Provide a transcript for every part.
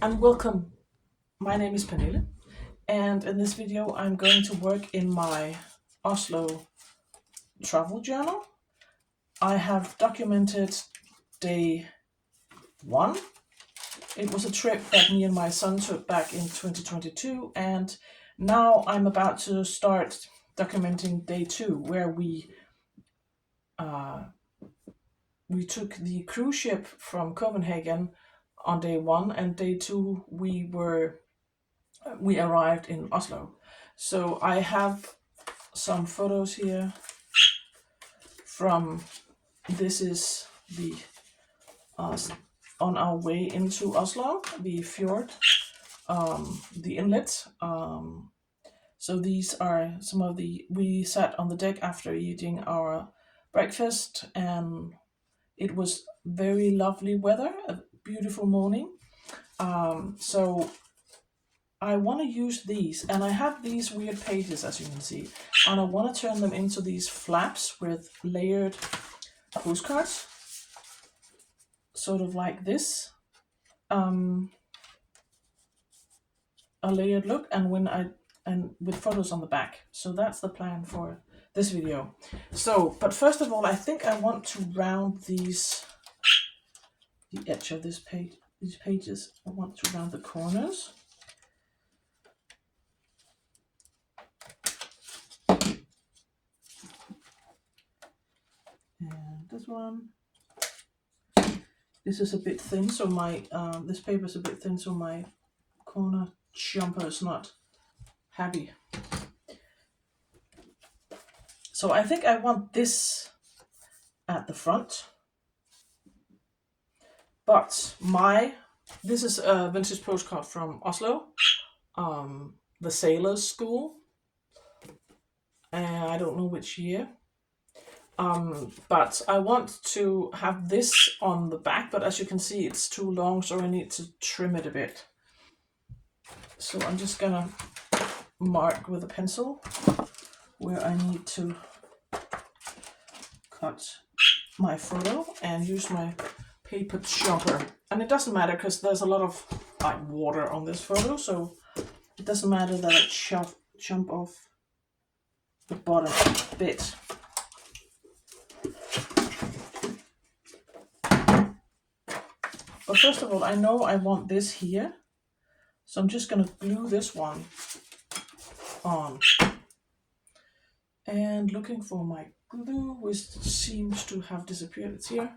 and welcome. My name is Pernille, and in this video I'm going to work in my Oslo travel journal. I have documented day 1. It was a trip that me and my son took back in 2022, and now I'm about to start documenting day 2, where we took the cruise ship from Copenhagen on day 1, and day 2 we arrived in Oslo. So I have some photos here from, this is the on our way into Oslo, the fjord, the inlet. So these are some of we sat on the deck after eating our breakfast, and it was very lovely weather, a beautiful morning. So I want to use these, and I have these weird pages, as you can see, and I want to turn them into these flaps with layered postcards, sort of like this, a layered look, and with photos on the back. So that's the plan for this video. So, but first of all, I think I want to round the edge of these pages. I want to round the corners. And this one. This is a bit thin, so this paper is a bit thin, so my corner jumper is not happy. So I think I want this at the front. But this is a vintage postcard from Oslo, the sailors' school. I don't know which year. But I want to have this on the back, but as you can see, it's too long, so I need to trim it a bit. So I'm just gonna mark with a pencil where I need to cut my photo and use my paper jumper. And it doesn't matter because there's a lot of water on this photo, so it doesn't matter that I jump off the bottom bit. But first of all, I know I want this here, so I'm just going to glue this one on. And looking for my glue, which seems to have disappeared. It's here.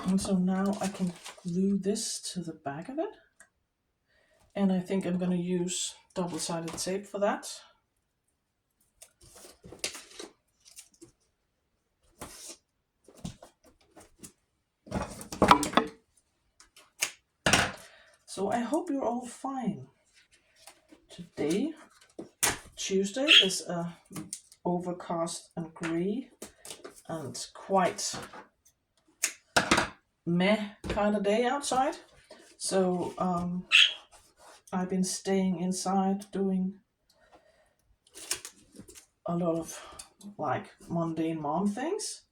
And so now I can glue this to the back of it. And I think I'm going to use double-sided tape for that. So I hope you're all fine. Today, Tuesday, is overcast and grey and quite meh kind of day outside. So I've been staying inside doing a lot of mundane mom things.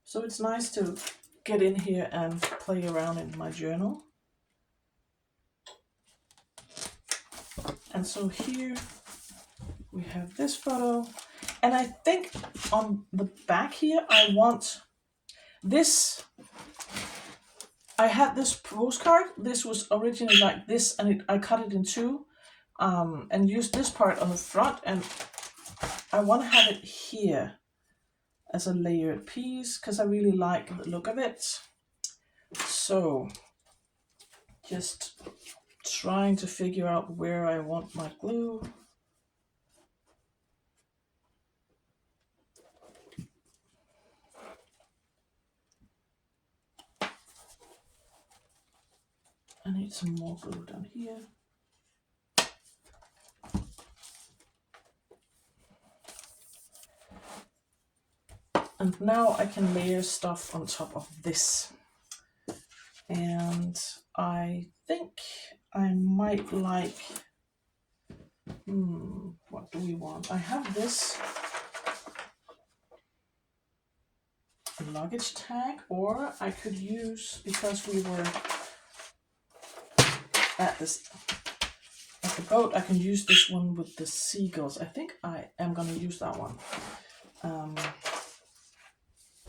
So it's nice to get in here and play around in my journal. And so here we have this photo. And I think on the back here, I want this. I had this postcard. This was originally like this, and I cut it in two and used this part on the front. And I want to have it here as a layered piece because I really like the look of it. So just trying to figure out where I want my glue. I need some more glue down here. And now I can layer stuff on top of this. And I think I might like, what do we want? I have this luggage tag, or I could use, because we were at the boat, I can use this one with the seagulls. I think I am going to use that one.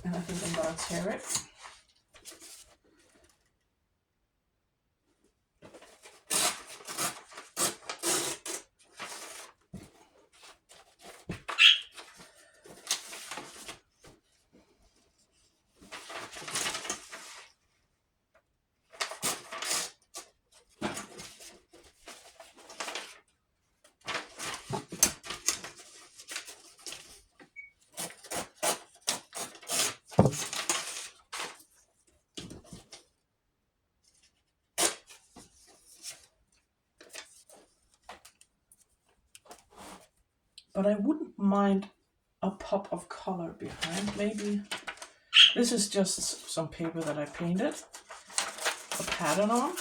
And I think I'm going to tear it. But I wouldn't mind a pop of color behind. Maybe this is just some paper that I painted a pattern on.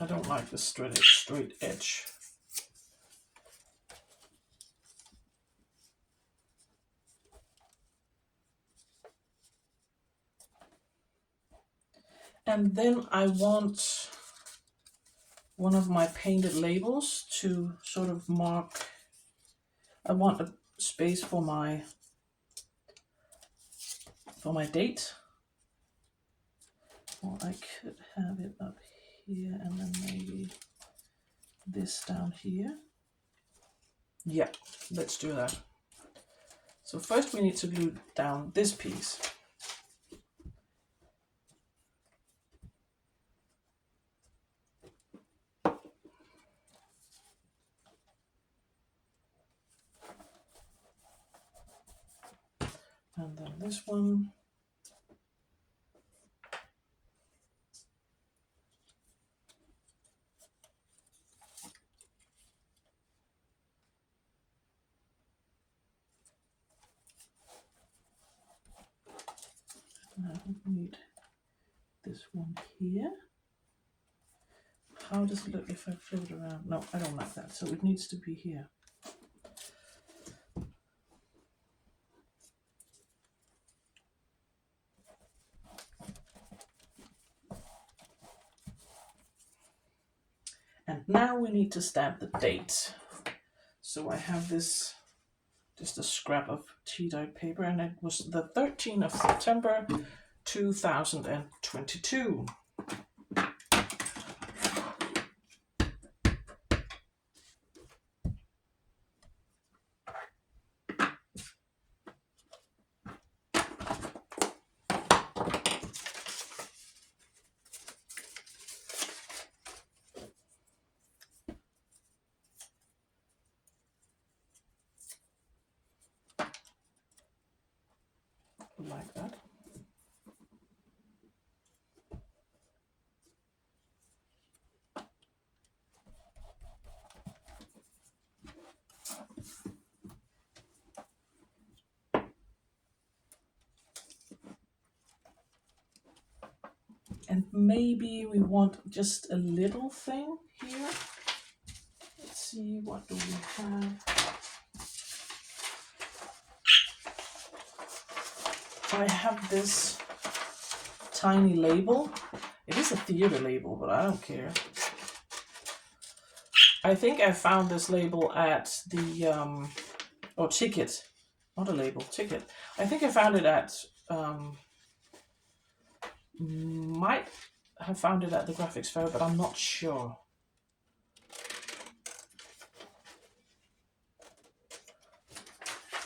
I don't like the straight edge. And then I want one of my painted labels to sort of mark, I want a space for my date. Or I could have it up here and then maybe this down here. Yeah, let's do that. So first we need to glue down this piece. And then this one. And I need this one here. How does it look if I flip it around? No, I don't like that. So it needs to be here. And now we need to stamp the date. So I have this, just a scrap of tea-dyed paper, and it was the 13th of September 2022. Like that. And maybe we want just a little thing here. Let's see, what do we have? I have this tiny label. It is a theater label, but I don't care. I think I found this label at the, or ticket, not a label, ticket. I think I found it at, might have found it at the graphics fair, but I'm not sure.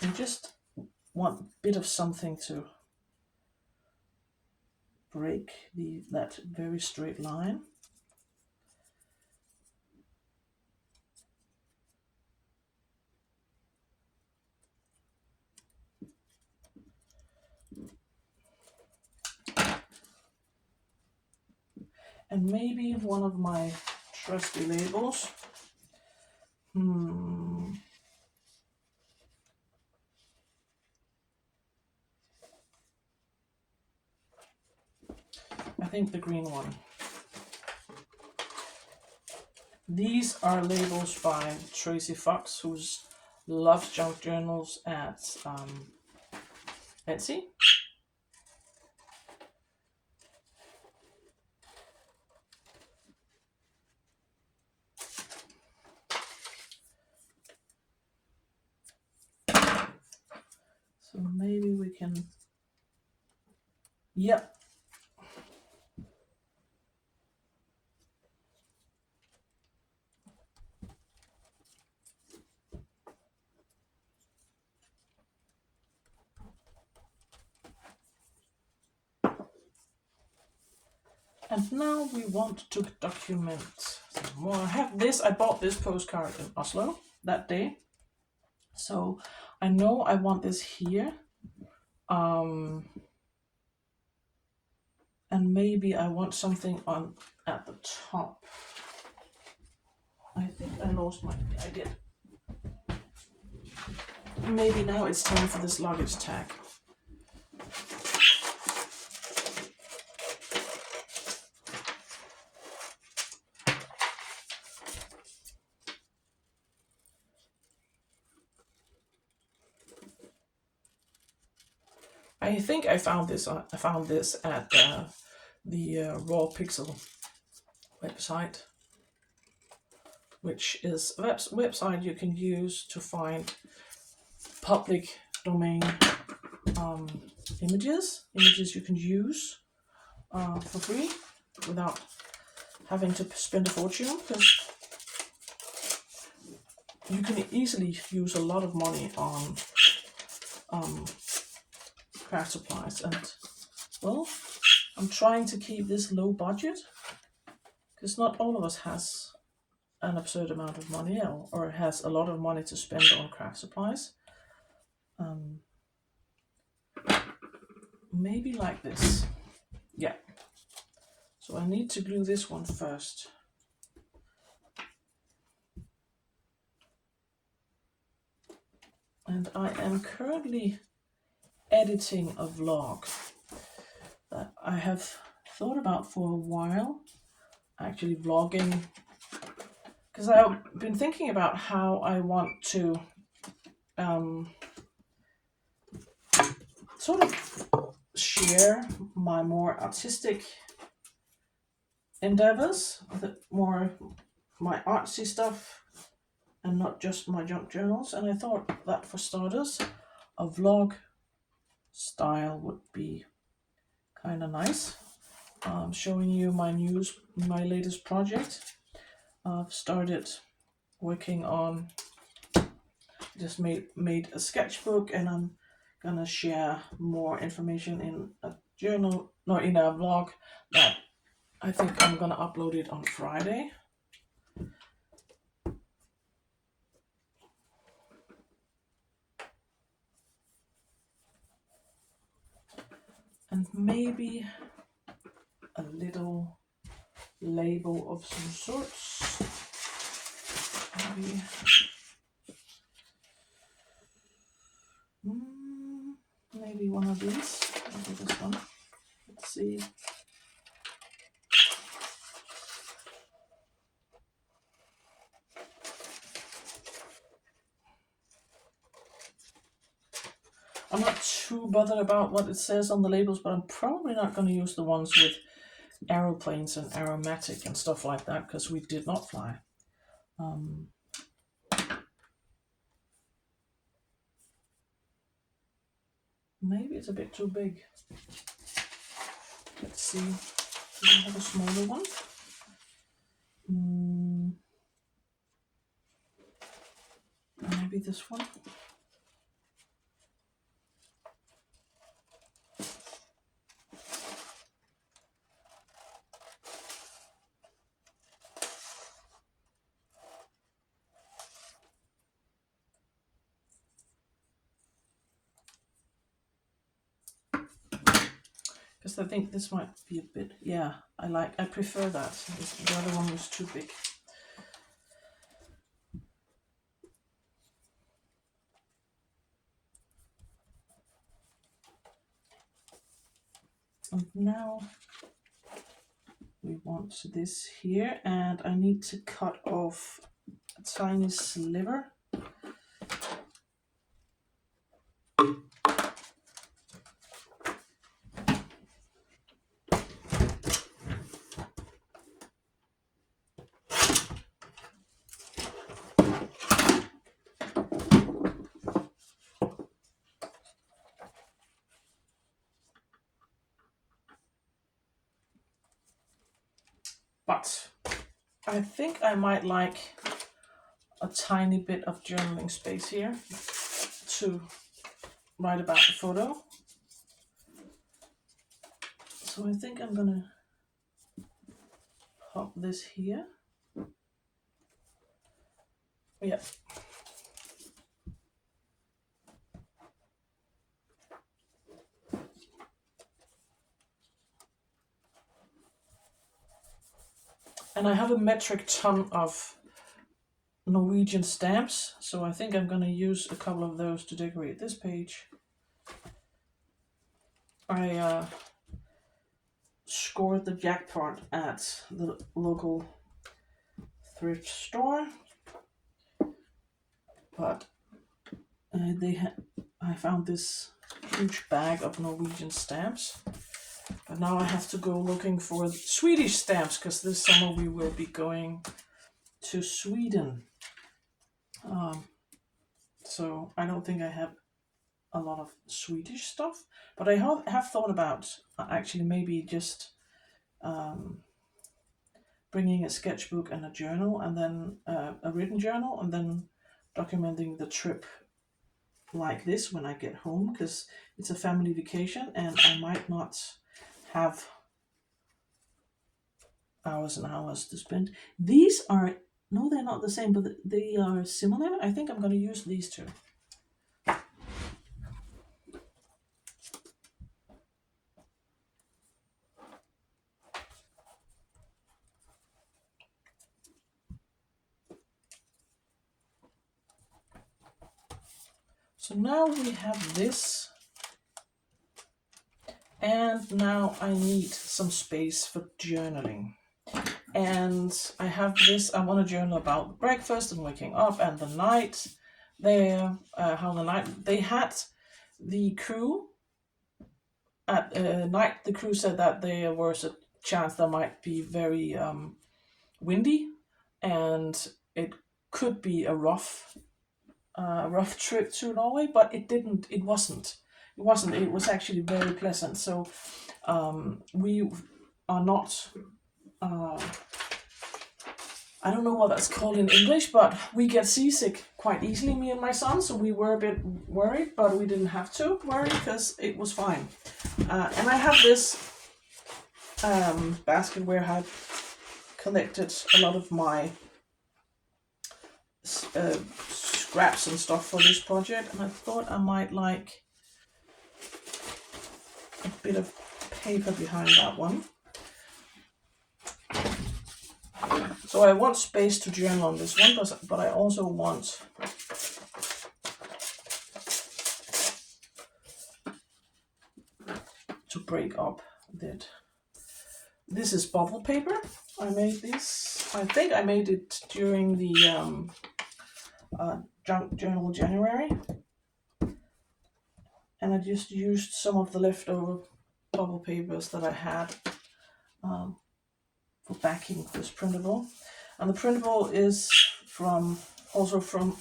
I just want a bit of something to break that very straight line. And maybe one of my trusty labels. I think the green one. These are labels by Tracy Fox, who loves junk journals at Etsy. So maybe we can, yep. And now we want to document some more. I have this, I bought this postcard in Oslo that day. So I know I want this here. And maybe I want something on at the top. I think I lost my idea. Maybe now it's time for this luggage tag. I think I found this. I found this at the Raw Pixel website, which is a website you can use to find public domain images you can use for free without having to spend a fortune, because you can easily use a lot of money on craft supplies. And well, I'm trying to keep this low budget because not all of us has an absurd amount of money or has a lot of money to spend on craft supplies. Maybe like this. Yeah. So I need to glue this one first. And I am currently editing a vlog that I have thought about for a while, actually vlogging, because I've been thinking about how I want to sort of share my more artistic endeavors, more my artsy stuff, and not just my junk journals. And I thought that for starters, a vlog style would be kind of nice. Showing you my latest project. I've started working on, just made a sketchbook, and I'm gonna share more information in a journal, no, in a vlog that I think I'm gonna upload it on Friday. And maybe a little label of some sorts. Maybe one of these. Maybe this one. Let's see. I'm not too bothered about what it says on the labels, but I'm probably not going to use the ones with aeroplanes and aromatic and stuff like that, because we did not fly. Maybe it's a bit too big. Let's see. Do we have a smaller one? Maybe this one. Because because I think this might be a bit, yeah, I prefer that. The other one was too big. And now we want this here, and I need to cut off a tiny sliver. But I think I might like a tiny bit of journaling space here to write about the photo. So I think I'm gonna pop this here. Yeah. And I have a metric ton of Norwegian stamps, so I think I'm going to use a couple of those to decorate this page. I scored the jackpot at the local thrift store, but I found this huge bag of Norwegian stamps, but now I have to go looking for Swedish stamps because this summer we will be going to Sweden. So I don't think I have a lot of Swedish stuff, but I have thought about actually maybe just bringing a sketchbook and a journal, and then a written journal, and then documenting the trip like this when I get home, because it's a family vacation and I might not have hours and hours to spend. These are, no, they're not the same, but they are similar. I think I'm going to use these two. So now we have this, and now I need some space for journaling. And I have this, I want to journal about breakfast and waking up and the night there, how the night, they had the crew, at night the crew said that there was a chance there might be very windy, and it could be a rough trip to Norway, but it wasn't. It was actually very pleasant. So we are not, I don't know what that's called in English, but we get seasick quite easily, me and my son, so we were a bit worried, but we didn't have to worry because it was fine. And I have this basket where I have collected a lot of my scraps and stuff for this project, and I thought I might like a bit of paper behind that one. So I want space to journal on this one, but I also want to break up that. This is bubble paper. I made this. I think I made it during the junk journal January, and I just used some of the leftover bubble papers that I had for backing this printable. And the printable is also from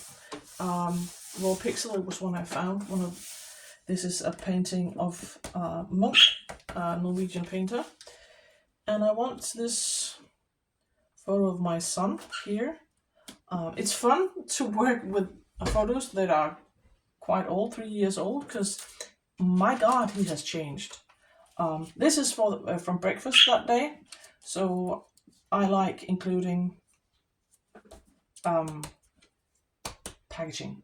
Raw Pixel. It was one I found. This is a painting of Munch, a Norwegian painter. And I want this photo of my son here. It's fun to work with photos that are quite old, 3 years old, because my God, he has changed. This is from breakfast that day, so I like including packaging.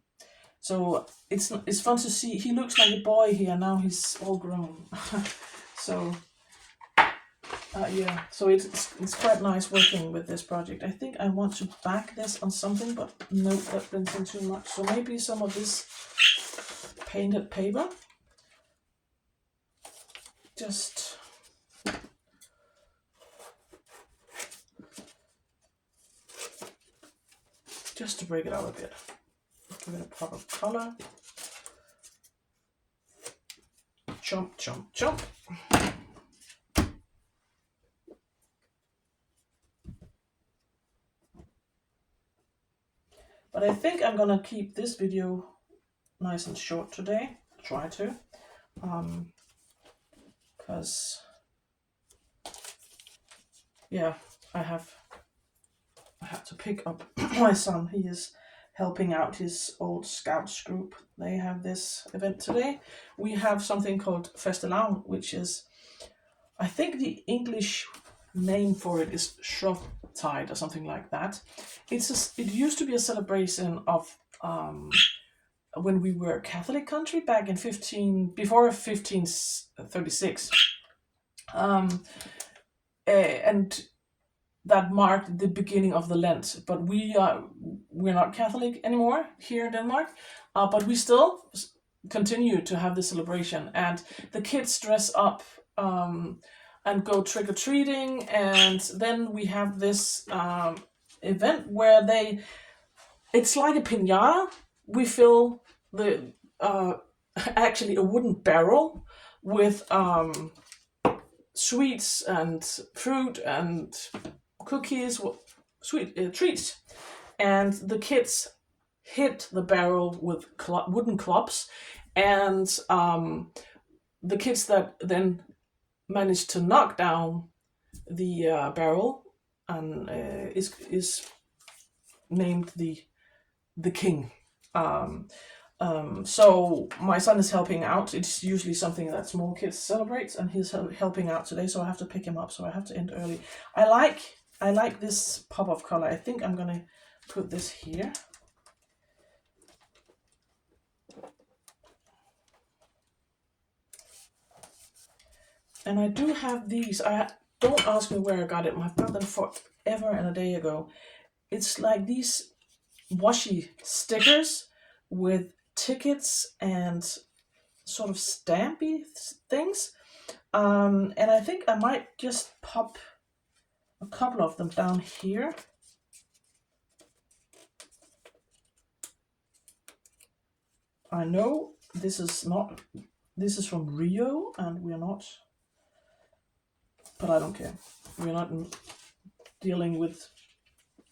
So it's fun to see. He looks like a boy here now. He's all grown. So Yeah, so it's quite nice working with this project. I think I want to back this on something, but no, that blends in too much. So maybe some of this painted paper, just to break it out a bit. Give it a pop of color. Chomp, chomp, chomp. But I think I'm gonna keep this video nice and short today. Try to, because yeah, I have to pick up my son. He is helping out his old scouts group. They have this event today. We have something called Fastelavn, which is, I think the English name for it is Shrovetide or something like that. It used to be a celebration of when we were a Catholic country back in before 1536, and that marked the beginning of the Lent. But we're not Catholic anymore here in Denmark, but we still continue to have the celebration, and the kids dress up and go trick-or-treating, and then we have this event where it's like a piñata. We fill the actually a wooden barrel with sweets and fruit and cookies, sweet treats, and the kids hit the barrel with wooden clubs, and the kids that then manage to knock down the barrel and is named the king. So my son is helping out. It's usually something that small kids celebrate, and he's helping out today, so I have to pick him up, so I have to end early. I like this pop of color. I think I'm gonna put this here. And I do have these. Don't ask me where I got it. I've got them forever and a day ago. It's like these washi stickers with tickets and sort of stampy things. And I think I might just pop a couple of them down here. I know this is from Rio, and we're not, but I don't care. We're not dealing with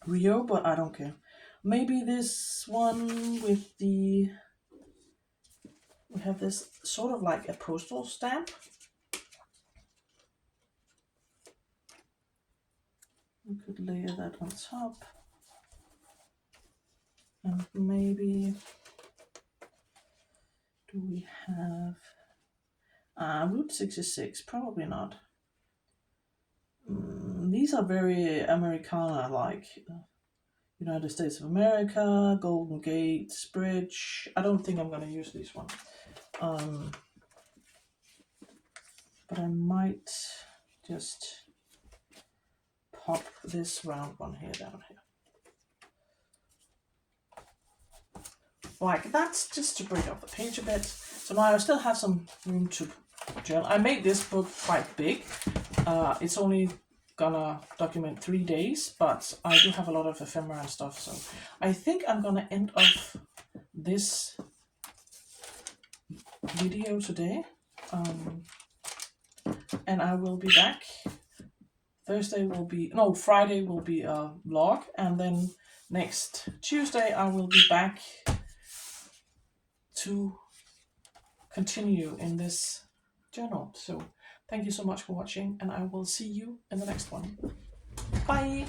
Rio, but I don't care. Maybe this one with we have this sort of like a postal stamp. We could layer that on top. And maybe, do we have Route 66? Probably not. These are very Americana-like. United States of America, Golden Gate Bridge. I don't think I'm going to use this one. But I might just pop this round one here down here. Like that's just to break up the page a bit. So now I still have some room to gel. I made this book quite big. It's only gonna document 3 days, but I do have a lot of ephemera and stuff, so I think I'm gonna end off this video today, and I will be back. Friday will be a vlog, and then next Tuesday I will be back to continue in this journal. So thank you so much for watching, and I will see you in the next one. Bye!